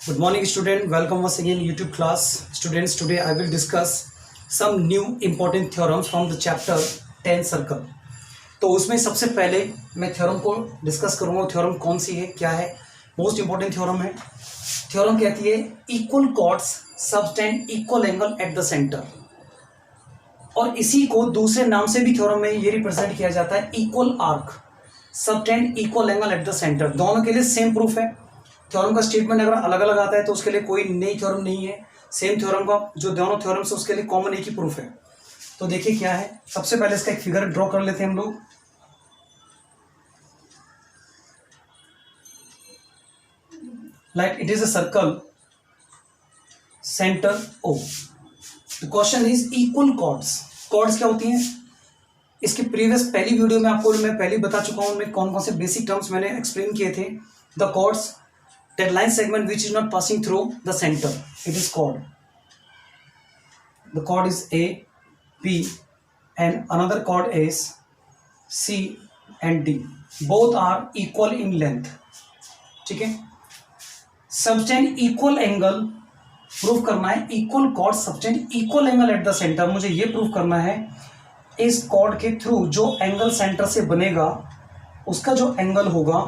Good morning student, welcome once again YouTube class. Students, today I will discuss some new important theorems from the chapter 10 circle. तो उसमें सबसे पहले मैं theorem को discuss करूंगा. Theorem कौन सी है, क्या है, मोस्ट इंपॉर्टेंट थ्योरम है. थ्योरम कहती है equal chords subtend equal angle at the centre, और इसी को दूसरे नाम से भी थ्योरम में ये रिप्रेजेंट किया जाता है equal arc subtend equal angle at the centre. दोनों के लिए सेम प्रूफ है. थ्योरम का स्टेटमेंट अगर अलग अलग आता है तो उसके लिए कोई नई थ्योरम नहीं है. सेम थ्योरम का जो दोनों थ्योरम्स है उसके लिए कॉमन एक ही प्रूफ है. तो देखिए क्या है. सबसे पहले इसका एक फिगर ड्रॉ कर लेते हैं हम लोग. Like it is a circle, centre O. The question is equal chords. Chords क्या होती हैं? इसके प्रीवियस पहली वीडियो में आपको मैं पहले बता चुका हूं. उनमें कौन कौन से बेसिक टर्म्स मैंने एक्सप्लेन किए थे. The chords, that line segment which is not passing through the center, it is chord. The chord is A, B, and another chord is C and D. Both are equal in length. ठीक है. subtend equal angle proof करना है. Equal cord subtend equal angle at the centre. मुझे ये proof करना है इस cord के थ्रू जो एंगल सेंटर से बनेगा उसका जो एंगल होगा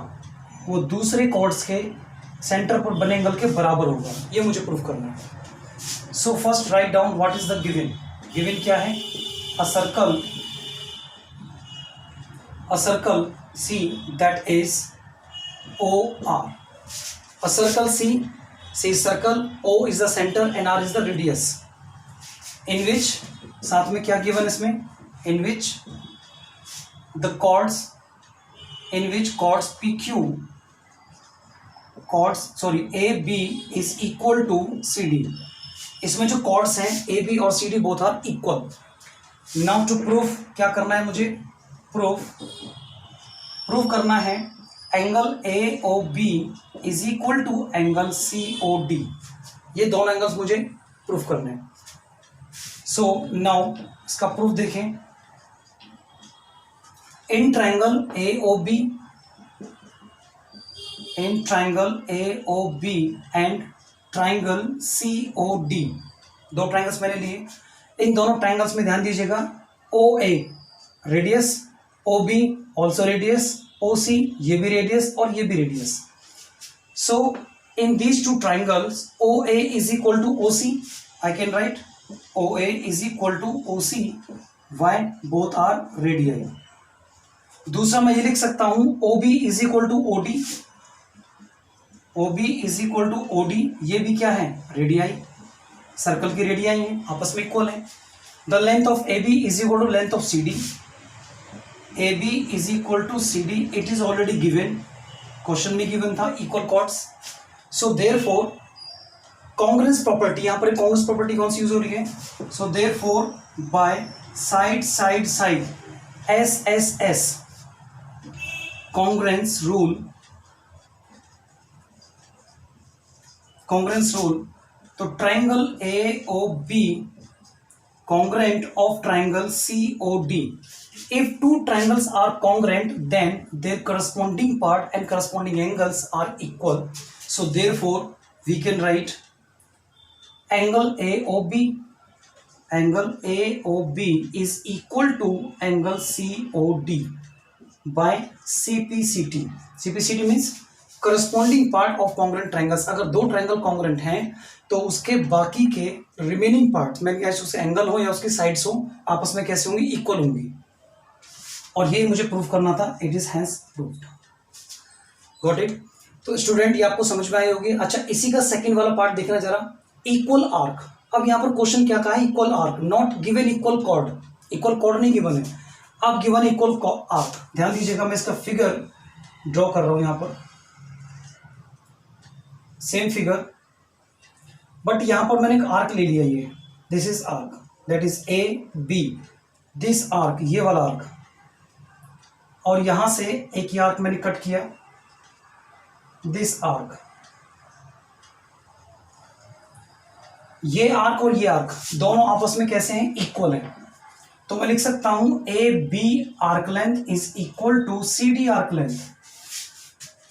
वो दूसरे कॉर्ड्स के सेंटर पर बने एंगल के बराबर होगा. ये मुझे प्रूफ करना है. So first write down what is the given. Given क्या है? A circle C that is O R. A circle C circle, O is the centre and R is the radius. In which, साथ में क्या given इसमें, in which the chords, in which chords P Q, chords sorry A B is equal to C D. इसमें जो chords हैं A B और C D both are equal. Now to proof क्या करना है मुझे? प्रूफ करना है angle A O B is equal to angle C O D. ये दोनों एंगल्स मुझे प्रूफ करने हैं. सो नाउ इसका प्रूफ देखें. In triangle A O B, in triangle AOB and triangle COD, दो ट्राइंगल्स मैंने लिए. इन दोनों ट्राइंगल्स में ध्यान दीजिएगा. OA radius, OB also radius, OC ये भी रेडियस और ये भी radius. So in these two triangles OA is equal to OC. I can write OA is equal to OC. Why? Both are radius. दूसरा मैं ये लिख सकता हूं OB is equal to OD. OB is equal to OD. ये भी क्या है? रेडियाई. सर्कल की रेडियाई है, आपस में इक्वल है. The length of AB is equal to length of CD. AB is equal to CD. It is already given, question में गिवन था equal chords. So therefore congruence property, यहां पर congruence property कौन सी use हो रही है? So therefore by side side side SSS congruence rule, congruence rule. तो triangle AOB congruent of triangle COD. If two triangles are congruent, then their corresponding part and corresponding angles are equal. So therefore we can write angle AOB is equal to angle COD by CPCT. CPCT means corresponding part of congruent triangles. अगर दो triangle congruent हैं तो उसके बाकी के remaining part में कैसे उसके एंगल हो या उसकी साइड्स हो आपस में कैसे होंगी? इक्वल होंगी. और ये मुझे प्रूफ करना था. It is hence proved. Got it? तो स्टूडेंट ये आपको समझ में आई होगी. अच्छा, इसी का सेकंड वाला पार्ट देखना जरा. Equal arc. अब यहाँ पर क्वेश्चन क्या कहा है? Equal arc. Not given equal cord. Equal cord नहीं गिवन है. अब गिवन इक्वल आर्क. ध्यान दीजिएगा, मैं इसका फिगर ड्रॉ कर रहा हूं यहाँ पर. सेम फिगर, बट यहां पर मैंने एक आर्क ले लिया. ये this is arc, that is AB. This arc, ये वाला आर्क, और यहां से एक ये आर्क मैंने कट किया. दिस आर्क, ये आर्क और ये आर्क दोनों आपस में कैसे हैं? इक्वल है. तो मैं लिख सकता हूं AB arc length is equal to CD arc length.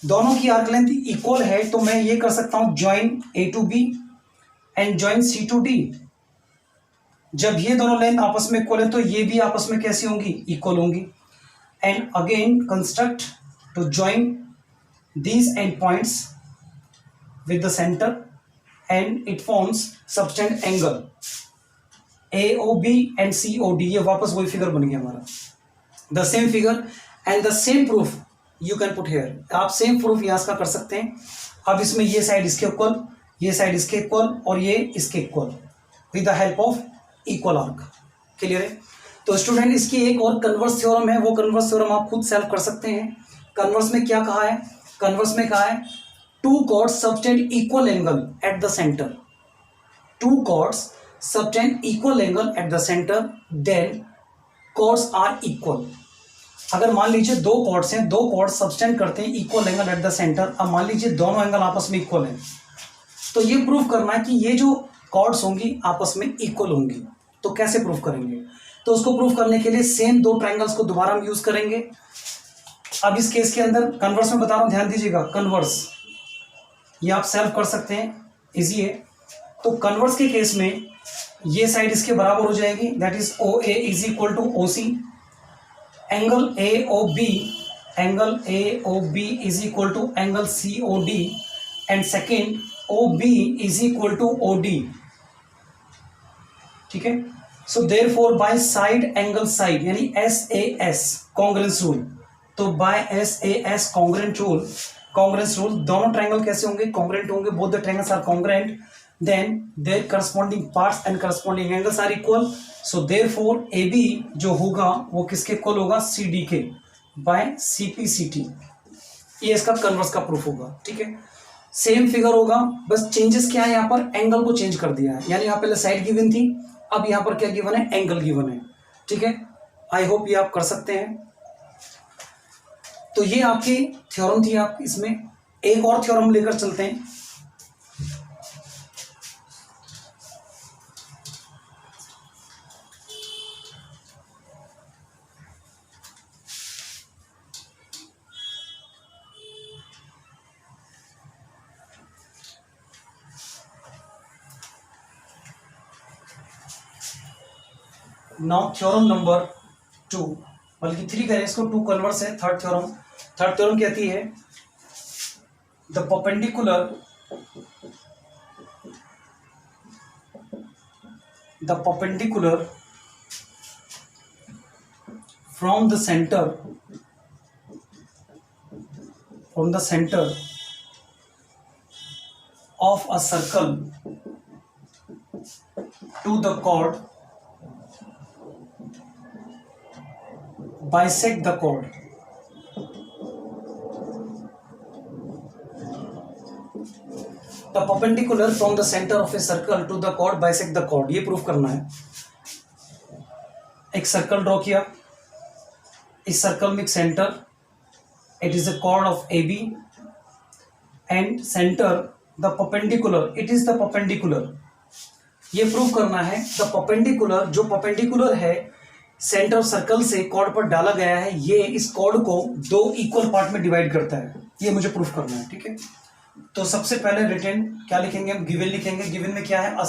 दोनों की आर्क लेंथ इक्वल है तो मैं ये कर सकता हूं join A to B and join C to D. जब ये दोनों लेंथ आपस में इक्वल है तो ये भी आपस में कैसी होंगी, इक्वल होंगी। And again construct to join these end points with the centre and it forms subtend angle AOB and COD। ये वापस वही फिगर बन गया हमारा, the same figure and the same proof you can put here. आप same proof यहाँ का कर सकते हैं। अब इसमें ये साइड इसके इक्वल, ये साइड इसके इक्वल और ये इसके equal with the help of equal arc. Clear है? तो स्टूडेंट इसकी एक और कन्वर्स थ्योरम है, वो कन्वर्स थ्योरम आप खुद सॉल्व कर सकते हैं। कन्वर्स में क्या कहा है? कन्वर्स में कहा है two chords subtend equal angle at the centre, two chords subtend equal angle at the centre then chords are equal. अगर मान लीजिए दो कॉर्ड्स हैं, दो कॉर्ड्स सबटेंड करते हैं equal angle at the centre. अब मान लीजिए दोनों एंगल आपस में इक्वल हैं, तो ये प्रूव करना है कि ये जो कॉर्ड्स होंगी आपस में इक्वल होंगी। तो कैसे प्रूव करेंगे? तो उसको प्रूव करने के लिए सेम दो ट्राइंगल्स को दोबारा हम यूज करेंगे। अब इस केस के अंदर कन्वर्स में बता रहा हूं, ध्यान दीजिएगा। कन्वर्स ये आप सॉल्व कर सकते हैं, इजी है। तो कन्वर्स के केस में ये साइड इसके बराबर हो जाएगी, that is OA is equal to OC। Angle AOB, angle AOB is equal to angle COD and second OB is equal to OD। ठीक है? So therefore by side angle side यानी SAS congruence rule, तो by SAS congruent rule, congruence rule दोनों triangle कैसे होंगे? Congruent होंगे। Both the triangles are congruent, then their corresponding parts and corresponding angles are equal, so therefore AB जो होगा वो किसके इक्वल होगा? CD के by CPCT। ये इसका कन्वर्स का प्रूफ होगा। ठीक है? सेम फिगर होगा, बस चेंजेस क्या है यहाँ पर? एंगल को चेंज कर दिया है। यानी यहाँ पहले साइड गिवन थी, अब यहाँ पर क्या गिवन है? एंगल गिवन है। ठीक है? आई होप ये आप कर सकते हैं। तो ये आपकी थ्योरम थी। आप इसमें एक और थ्योरम लेकर चलते हैं। नाउ थ्योरम नंबर 2, बल्कि 3 करें इसको, 2 कन्वर्स है। थर्ड थ्योरम कहती है the perpendicular from the centre of a circle to the chord bisect the chord। The perpendicular from the center of a circle to the chord bisect the chord, ये proof करना है। एक circle draw किया, इस circle में एक centre, it is the chord of AB and centre the perpendicular, it is the perpendicular। ये proof करना है द perpendicular, जो perpendicular है सेंटर सर्कल से कॉर्ड पर डाला गया है, ये इस कॉर्ड को 2 इक्वल पार्ट में डिवाइड करता है। ये मुझे प्रूफ करना है। ठीक है? तो सबसे पहले रिटर्न क्या लिखेंगे? हम गिवन लिखेंगे। गिवन में क्या है? A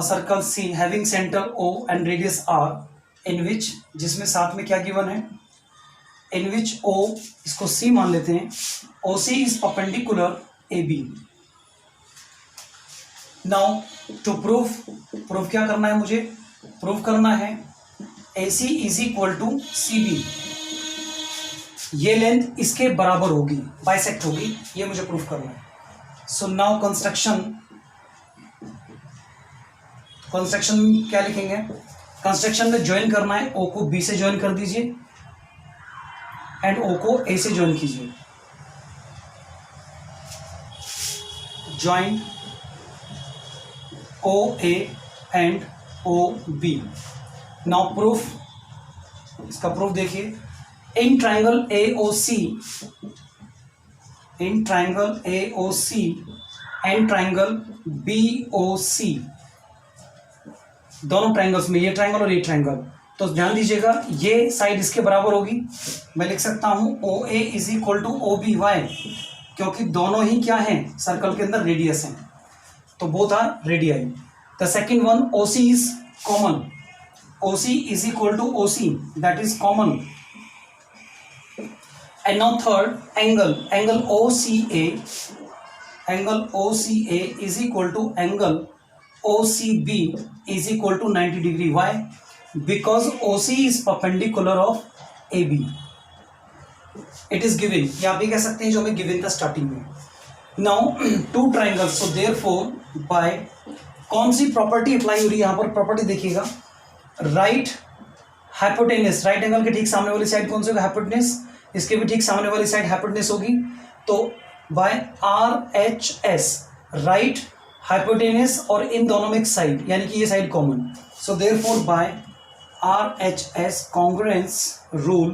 circle C having centre O and radius R इन विच, जिसमें साथ में क्या गिवन है? इन विच O, इसको C मान लेते हैं, OC is perpendicular AB। Now to proof क्या करना है मुझे? प्रूफ करना है AC is equal to CB, ये लेंथ इसके बराबर होगी, बाइसेक्ट होगी, ये मुझे प्रूफ करना है। सो नाउ कंस्ट्रक्शन क्या लिखेंगे? कंस्ट्रक्शन में ज्वाइन करना है, O को B से ज्वाइन कर दीजिए एंड O को A से ज्वाइन कीजिए। Join OA and OB। Now proof, इसका प्रूफ देखिए। In triangle AOC and triangle BOC, दोनों ट्राइंगल्स में, ये ट्राइंगल और ये ट्राइंगल, तो ध्यान दीजिएगा, ये साइड इसके बराबर होगी, मैं लिख सकता हूं O A is equal to O B why, क्योंकि दोनों ही क्या हैं, सर्कल के अंदर रेडियस हैं, तो both are radii. The second one O C is common, O C is equal to O C, that is common. And now third angle, angle O C A, angle O C A is equal to angle O C B is equal to 90 degree. Why? Because O C is perpendicular of A B, it is given, या आप भी कह सकते हैं जो हमें given था starting में। नाउ टू ट्राइंगल्स, सो देयरफॉर बाय कौन सी प्रॉपर्टी अप्लाई हो रही है यहाँ पर, प्रॉपर्टी देखिएगा, राइट हाइपोटेनस, राइट एंगल के ठीक सामने वाली साइड कौन सी होगी, हाइपोटेनस, इसके भी ठीक सामने वाली साइड हाइपोटेनस होगी, तो by R H S, right hypotenuse और इन दोनों में एक साइड, यानी कि ये side common, so therefore by R H S congruence rule,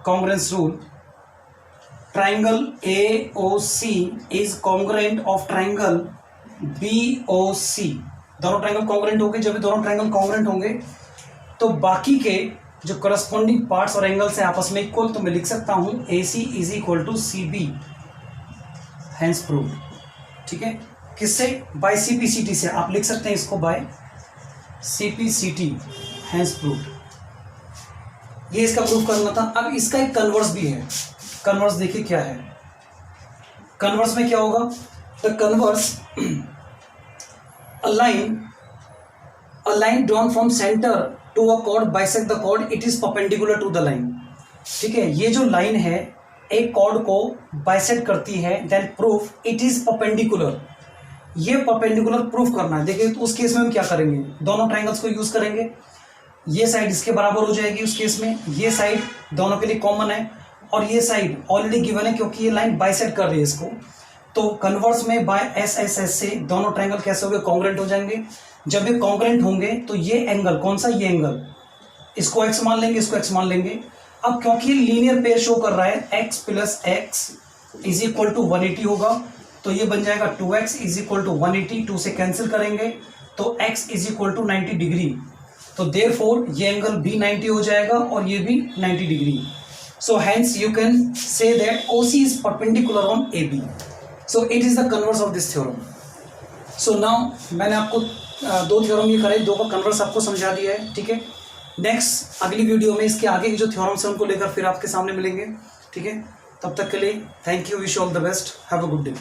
congruence rule, triangle AOC is congruent of triangle BOC। दोनों ट्राइंगल कॉन्ग्रुएंट होंगे, जब दोनों ट्राइंगल कॉन्ग्रुएंट होंगे तो बाकी के जो करस्पॉन्डिंग पार्ट्स और एंगल्स हैं आपस में इक्वल, तो मैं लिख सकता हूं AC is equal to CB, hence proved. ठीक है, किससे? बाय CPCT से, आप लिख सकते हैं इसको बाय CPCT, हैंस प्रूव्ड। ये इसका प्रूफ करना था। अब इसका एक कन्वर्स भी है, कन्वर्स देखिए क्या है, कन्वर्स में क्या होगा, the converse a line drawn from center to a chord bisect the chord, it is perpendicular to the line। ठीक है, ये जो लाइन है एक कॉर्ड को बाइसेक्ट करती है, then proof it is perpendicular, ये परपेंडिकुलर प्रूफ करना है। देखिए तो उस केस में हम क्या करेंगे, दोनों ट्राइंगल्स को यूज करेंगे, ये साइड इसके बराबर हो जाएगी उस केस में, ये साइड दोनों के लिए कॉमन है और ये साइड ऑलरेडी गिवन है क्योंकि ये लाइन बाइसेक्ट कर रही है इसको, तो कन्वर्स में बाय एस एस एस से दोनों ट्राइंगल कैसे होंगे, कॉन्ग्रुएंट हो जाएंगे। जब ये कॉन्ग्रुएंट होंगे तो ये एंगल कौन सा, ये एंगल, इसको एक्स मान लेंगे, इसको एक्स मान लेंगे। अब क्योंकि लीनियर पेयर शो कर रहा है, x plus x is equal to 180 होगा, तो ये बन जाएगा 2x इज इक्वल टू 180, 2 से कैंसिल करेंगे तो x is equal to 90 degree, तो देयरफॉर ये एंगल भी 90 हो जाएगा और ये भी 90 degree. So hence you can say that OC is perpendicular on AB. So it is the converse of this theorem. So now मैंने आपको दो थ्योरम ये करे, दो का कन्वर्स आपको समझा दिया है। ठीक है, नेक्स्ट अगली वीडियो में इसके आगे की जो थ्योरम्स हैं उनको लेकर फिर आपके सामने मिलेंगे। ठीक है, तब तक के लिए thank you, wish all the best, have a good day.